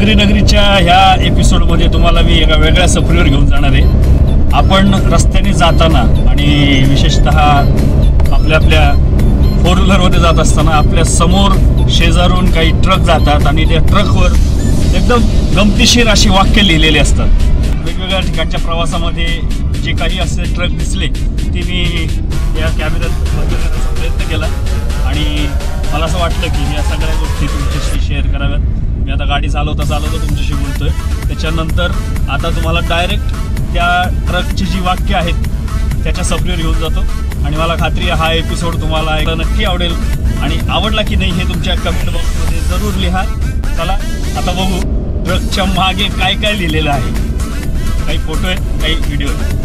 नगरीच्या ह्या एपिसोडमध्ये तुम्हाला मी एका वेगळ्या सफरीवर घेऊन जाणार आहे। आपण रस्त्याने जाताना आणि विशेषतः आपल्या फोर व्हीलरमध्ये जात असताना आपल्या समोर शेजारून काही ट्रक जातात आणि त्या ट्रकवर एकदम गमतीशीर अशी वाक्य लिहिलेली असतात। वेगवेगळ्या ठिकाणच्या प्रवासामध्ये जे काही असे ट्रक दिसले ते मी या कॅमेऱ्यात बघण्याचा प्रयत्न केला आणि मला असं वाटलं की या सगळ्या गोष्टी तुमच्याशी शेअर कराव्यात। मी आता गाडी चालवता तुमच्याशी बोलतोय, त्याच्यानंतर आता तुम्हाला डायरेक्ट त्या ट्रकची जी वाक्य आहेत त्याच्या सफरीवर घेऊन जातो आणि मला खात्री आहे हा एपिसोड तुम्हाला नक्की आवडेल आणि आवडला की नाही हे तुमच्या कमेंट बॉक्समध्ये जरूर लिहा। चला आता बघू ट्रकच्या मागे काय काय लिहिलेलं आहे। काही फोटो आहेत, काही व्हिडिओ आहेत।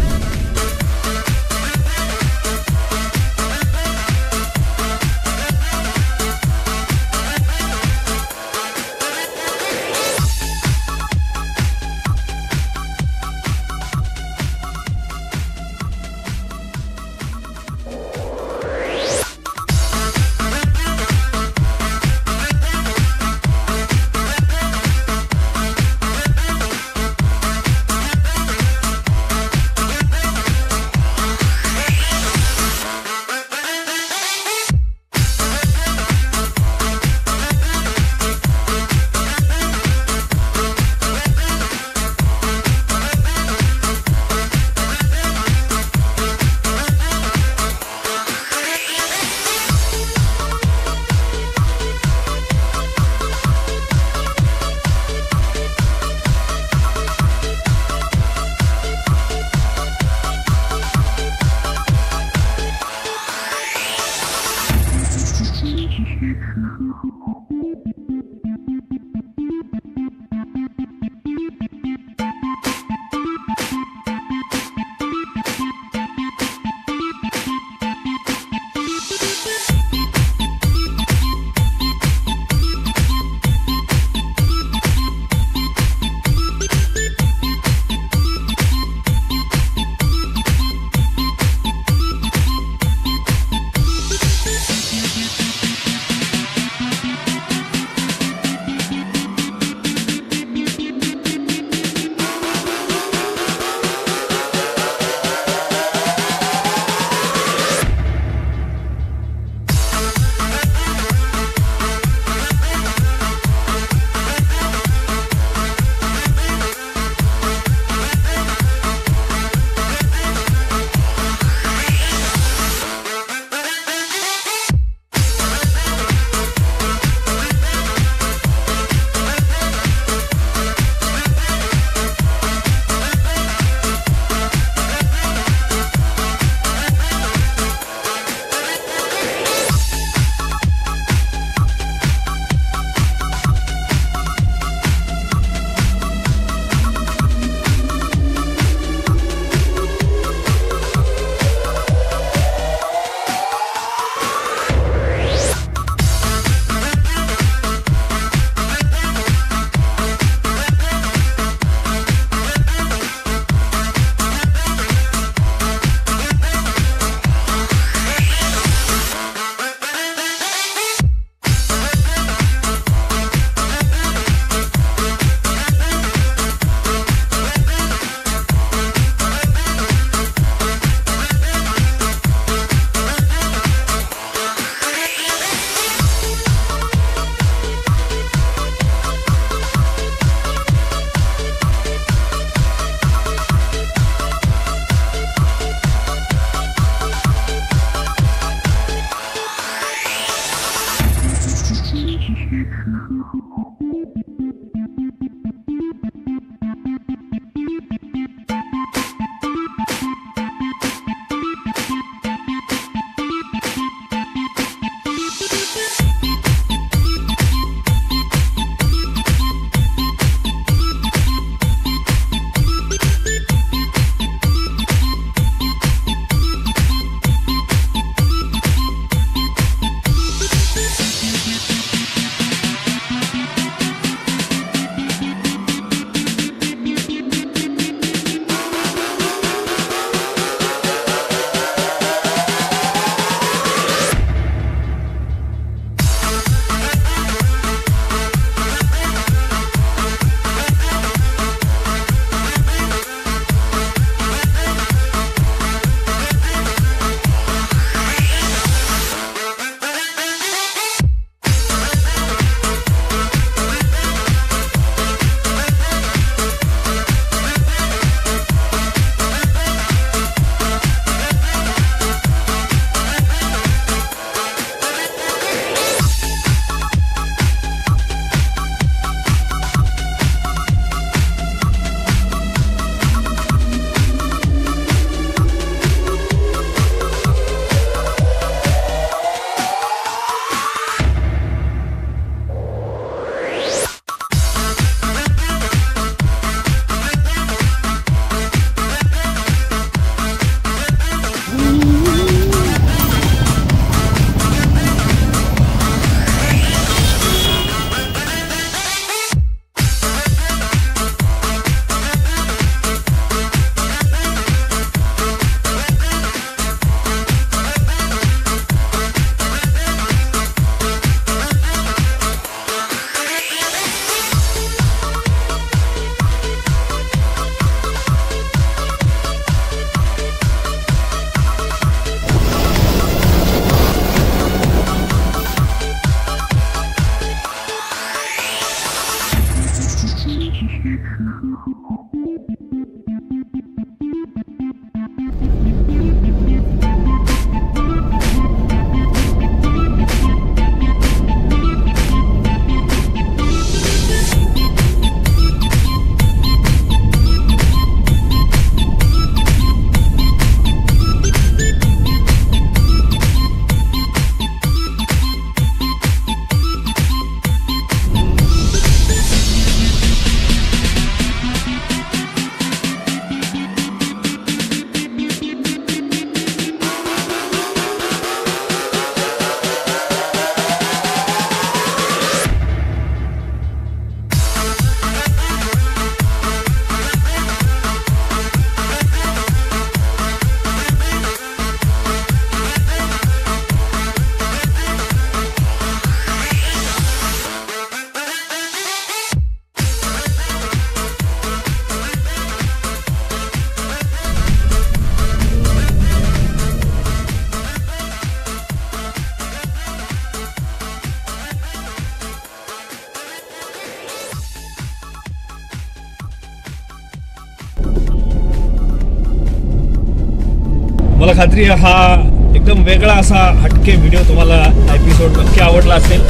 मला खात्री आहे हा एकदम वेगळा असा हटके व्हिडिओ तुम्हाला एपिसोड नक्की आवडला असेल.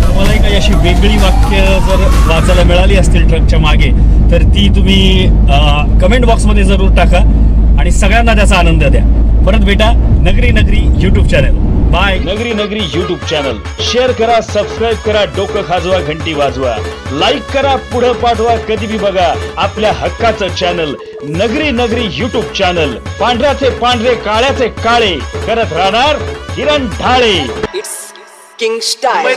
तुम्हालाही काही अशी वेगळी वाक्य जर वाचायला मिळाली असतील ट्रकच्या मागे तर ती तुम्ही कमेंट बॉक्समध्ये जरूर टाका आणि सगळ्यांना त्याचा आनंद द्या. परत भेटा नगरी नगरी यूट्यूब चॅनल. बाय. नगरी नगरी यूट्यूब चॅनल शेअर करा, सबस्क्राईब करा, डोकं खाजवा, घंटी वाजवा, लाईक करा, पुढे पाठवा, कधी भी बघा आपल्या हक्काचं चॅनल नगरी नगरी यूट्यूब चॅनल. पांढऱ्याचे पांढरे, काळ्याचे काळे करत राहणार Kiran Dhale. It's king style.